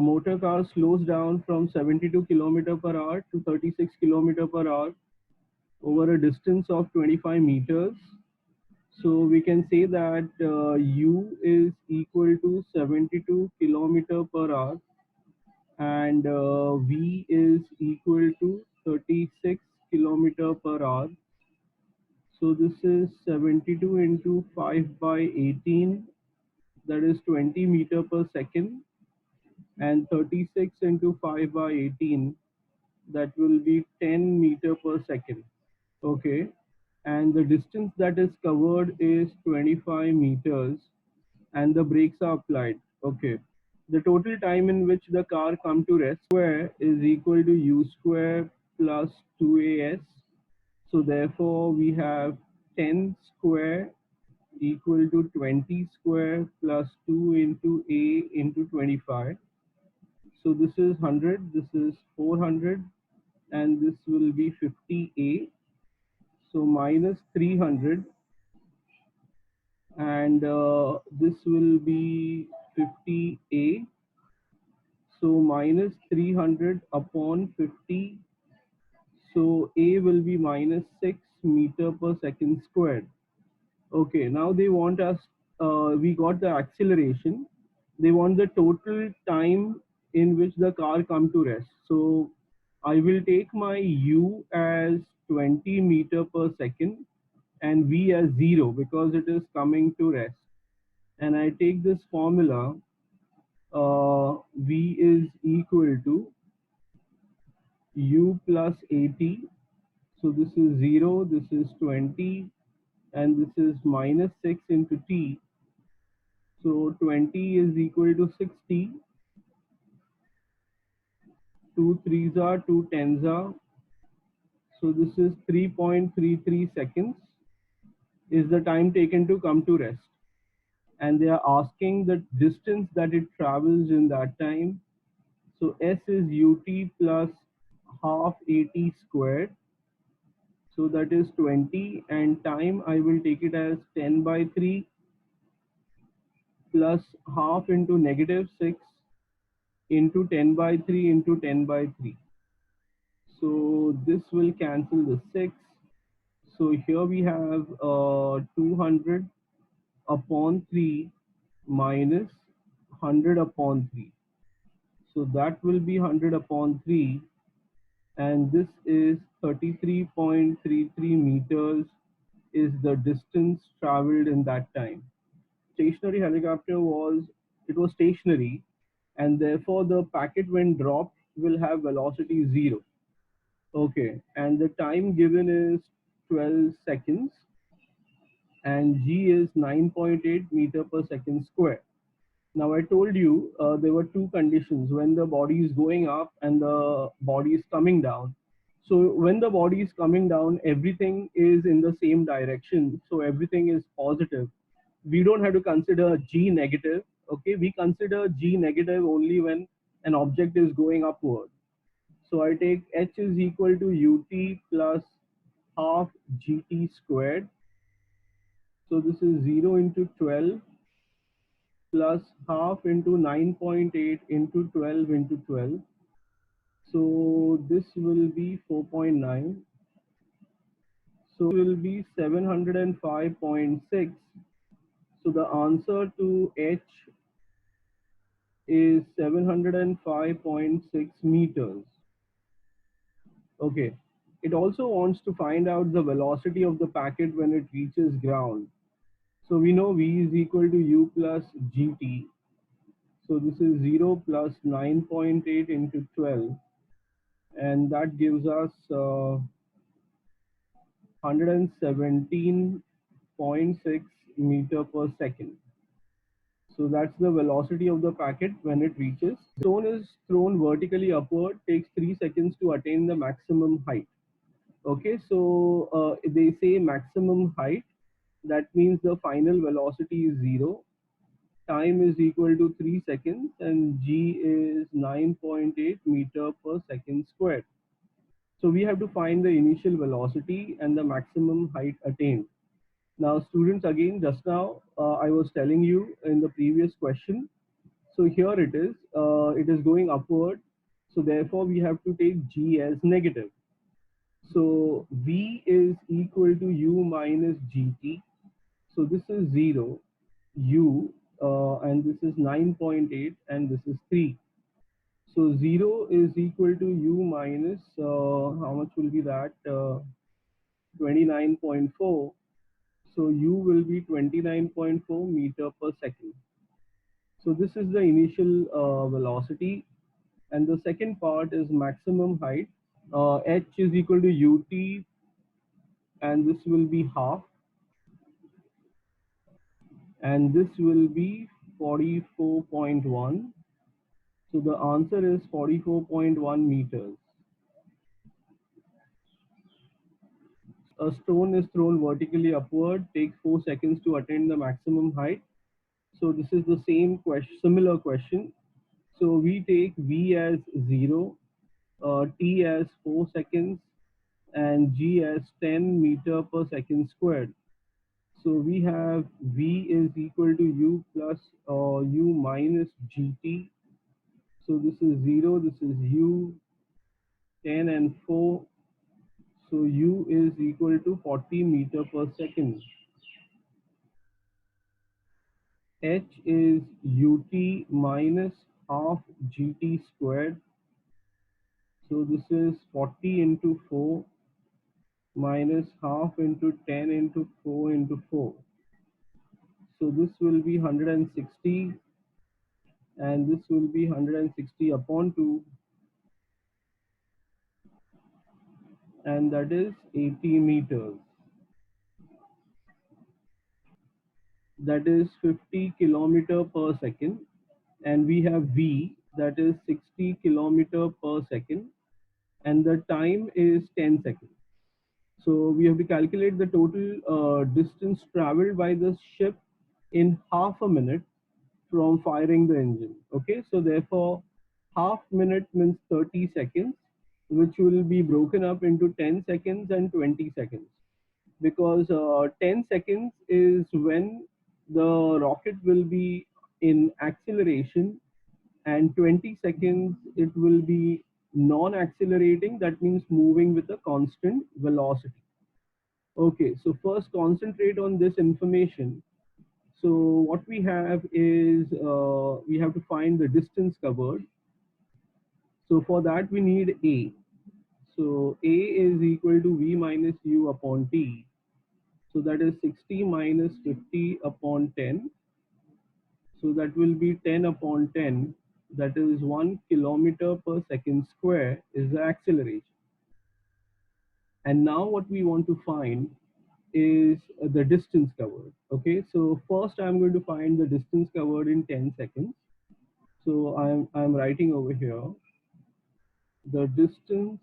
A motor car slows down from 72 km per hour to 36 km per hour over a distance of 25 meters. So we can say that U is equal to 72 km per hour and V is equal to 36 km per hour. So this is 72 into 5 by 18, that is 20 meter per second, and 36 into 5 by 18, that will be 10 meter per second. Okay, and the distance that is covered is 25 meters and the brakes are applied. Okay, the total time in which the car come to rest square is equal to U square plus 2AS. So therefore we have 10 square equal to 20 square plus 2 into A into 25. So this is 100, this is 400, and this will be 50A. So minus 300, and this will be 50A. So minus 300 upon 50. So A will be minus 6 meter per second squared. Okay, now they want us, we got the acceleration. They want the total time in which the car come to rest. So I will take my U as 20 meter per second and V as 0 because it is coming to rest. And I take this formula, V is equal to U plus 80. So this is 0, this is 20, and this is minus 6 into T. So 20 is equal to 60. 2 3s are, 2 10s are. So this is 3.33 seconds is the time taken to come to rest. And they are asking the distance that it travels in that time. So S is UT plus half AT squared. So that is 20, and time I will take it as 10 by 3 plus half into negative 6 into 10 by 3 into 10 by 3. So this will cancel the 6. So here we have 200 upon 3 minus 100 upon 3. So that will be 100 upon 3, and this is 33.33 meters is the distance traveled in that time. Stationary helicopter was, it was stationary, and therefore the packet when dropped will have velocity 0. Okay, and the time given is 12 seconds, and G is 9.8 meter per second square. Now I told you there were two conditions when the body is going up and the body is coming down. So when the body is coming down, everything is in the same direction. So everything is positive. We don't have to consider G negative. Okay, we consider G negative only when an object is going upward. So I take H is equal to UT plus half GT squared. So this is 0 into 12 plus half into 9.8 into 12 into 12. So this will be 4.9. So it will be 705.6. So the answer to H is 705.6 meters. Okay. It also wants to find out the velocity of the packet when it reaches ground. So we know V is equal to U plus GT. So this is 0 plus 9.8 into 12, and that gives us 117.6 meter per second. So that's the velocity of the packet when it reaches. Stone is thrown vertically upward, takes 3 seconds to attain the maximum height. Okay, so they say maximum height. That means the final velocity is 0. Time is equal to 3 seconds, and G is 9.8 meter per second squared. So we have to find the initial velocity and the maximum height attained. Now students, again, just now I was telling you in the previous question So here it is going upward. So therefore we have to take G as negative. So V is equal to U minus GT. So this is 0, U, and this is 9.8, and this is 3. So 0 is equal to U minus, how much will be that? 29.4. So U will be 29.4 meter per second. So this is the initial velocity. And the second part is maximum height. H is equal to UT, and this will be half. And this will be 44.1. So the answer is 44.1 meters. A stone is thrown vertically upward, takes 4 seconds to attain the maximum height. So this is the same question, similar question. So we take V as 0, T as 4 seconds, and G as 10 meter per second squared. So we have V is equal to U plus U minus GT. So this is 0, this is U, 10 and 4. So U is equal to 40 meter per second. H is UT minus half GT squared. So this is 40 into 4 minus half into 10 into 4 into 4. So this will be 160, and this will be 160 upon 2, and that is 80 meters. That is 50 kilometer per second, and we have V, that is 60 kilometer per second, and the time is 10 seconds. So we have to calculate the total distance traveled by the ship in half a minute from firing the engine. Okay, so therefore half minute means 30 seconds, which will be broken up into 10 seconds and 20 seconds, because 10 seconds is when the rocket will be in acceleration, and 20 seconds it will be non-accelerating, that means moving with a constant velocity. Okay, so first concentrate on this information. So what we have is we have to find the distance covered. So for that we need A. So A is equal to V minus U upon T. So that is 60 minus 50 upon 10. So that will be 10 upon 10. That is 1 kilometer per second square is the acceleration. And now what we want to find is the distance covered. Okay, so first I'm going to find the distance covered in 10 seconds. So I'm writing over here the distance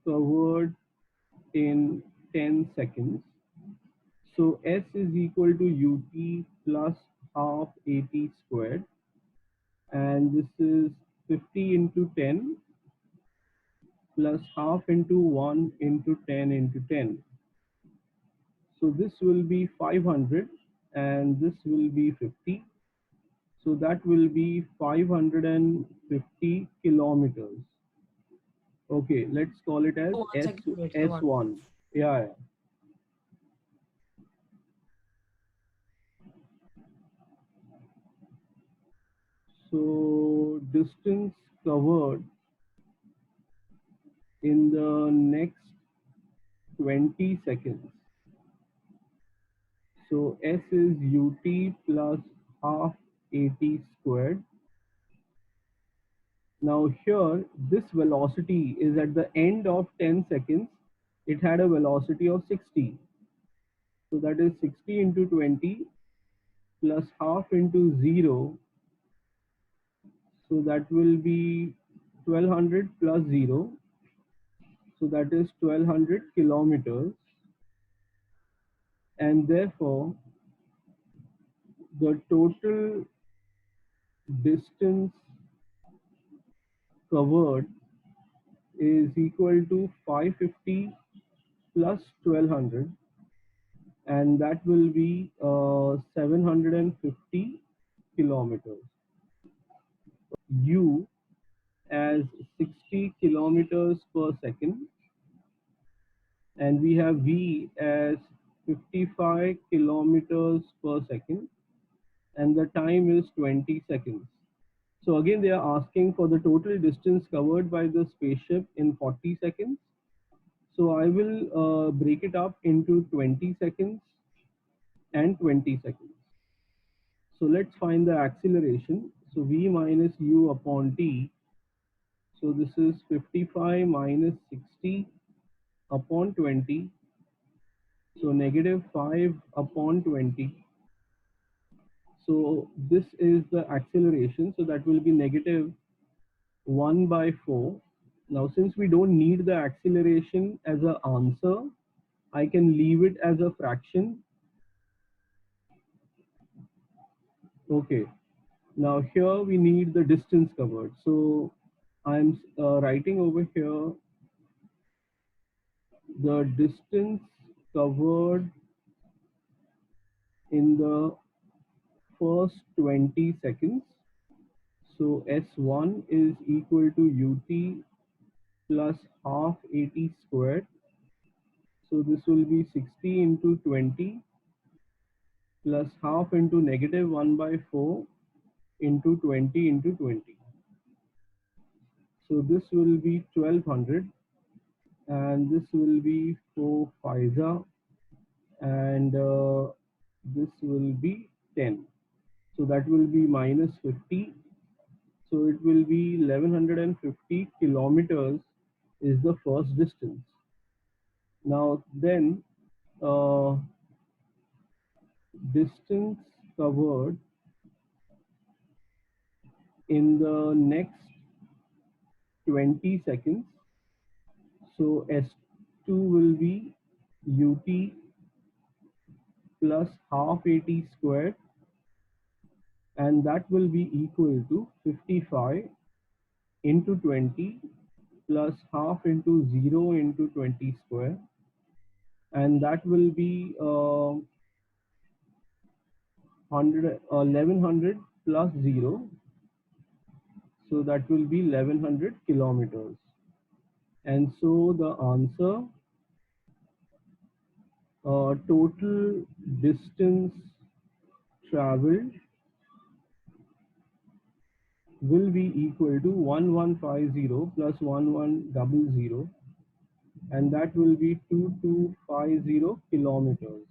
covered in 10 seconds. So S is equal to UT plus half AT squared, and this is 50 into 10 plus half into 1 into 10 into 10. So this will be 500, and this will be 50. So that will be 550 kilometers. Okay, let's call it as Oh, 1 second, wait, I want. S1. Yeah. So distance covered in the next 20 seconds. So S is UT plus half AT squared. Now here, this velocity is at the end of 10 seconds. It had a velocity of 60. So that is 60 into 20 plus half into 0. So that will be 1200 plus 0. So that is 1200 kilometers. And therefore, the total distance covered is equal to 550 plus 1200, and that will be 750 kilometers. u as 60 kilometers per second, and we have v as 55 kilometers per second, and the time is 20 seconds. So again, they are asking for the total distance covered by the spaceship in 40 seconds. So I will break it up into 20 seconds and 20 seconds. So let's find the acceleration. So v minus u upon t. So this is 55 minus 60 upon 20. So negative 5 upon 20. So this is the acceleration. So that will be negative 1 by 4. Now, since we don't need the acceleration as an answer, I can leave it as a fraction. Okay. Now here we need the distance covered. So I'm writing over here the distance covered in the first 20 seconds. So S1 is equal to UT plus half AT squared. So this will be 60 into 20 plus half into negative 1 by 4 into 20 into 20. So this will be 1200, and this will be 4 5 and this will be 10. So that will be minus 50. So it will be 1150 kilometers is the first distance. Now then, uh, distance covered in the next 20 seconds. So S2 will be UT plus half AT squared, and that will be equal to 55 into 20 plus half into 0 into 20 square, and that will be 1100 plus 0, so that will be 1100 kilometers. And so the answer, total distance traveled will be equal to 1150 plus 1100, and that will be 2250 kilometers.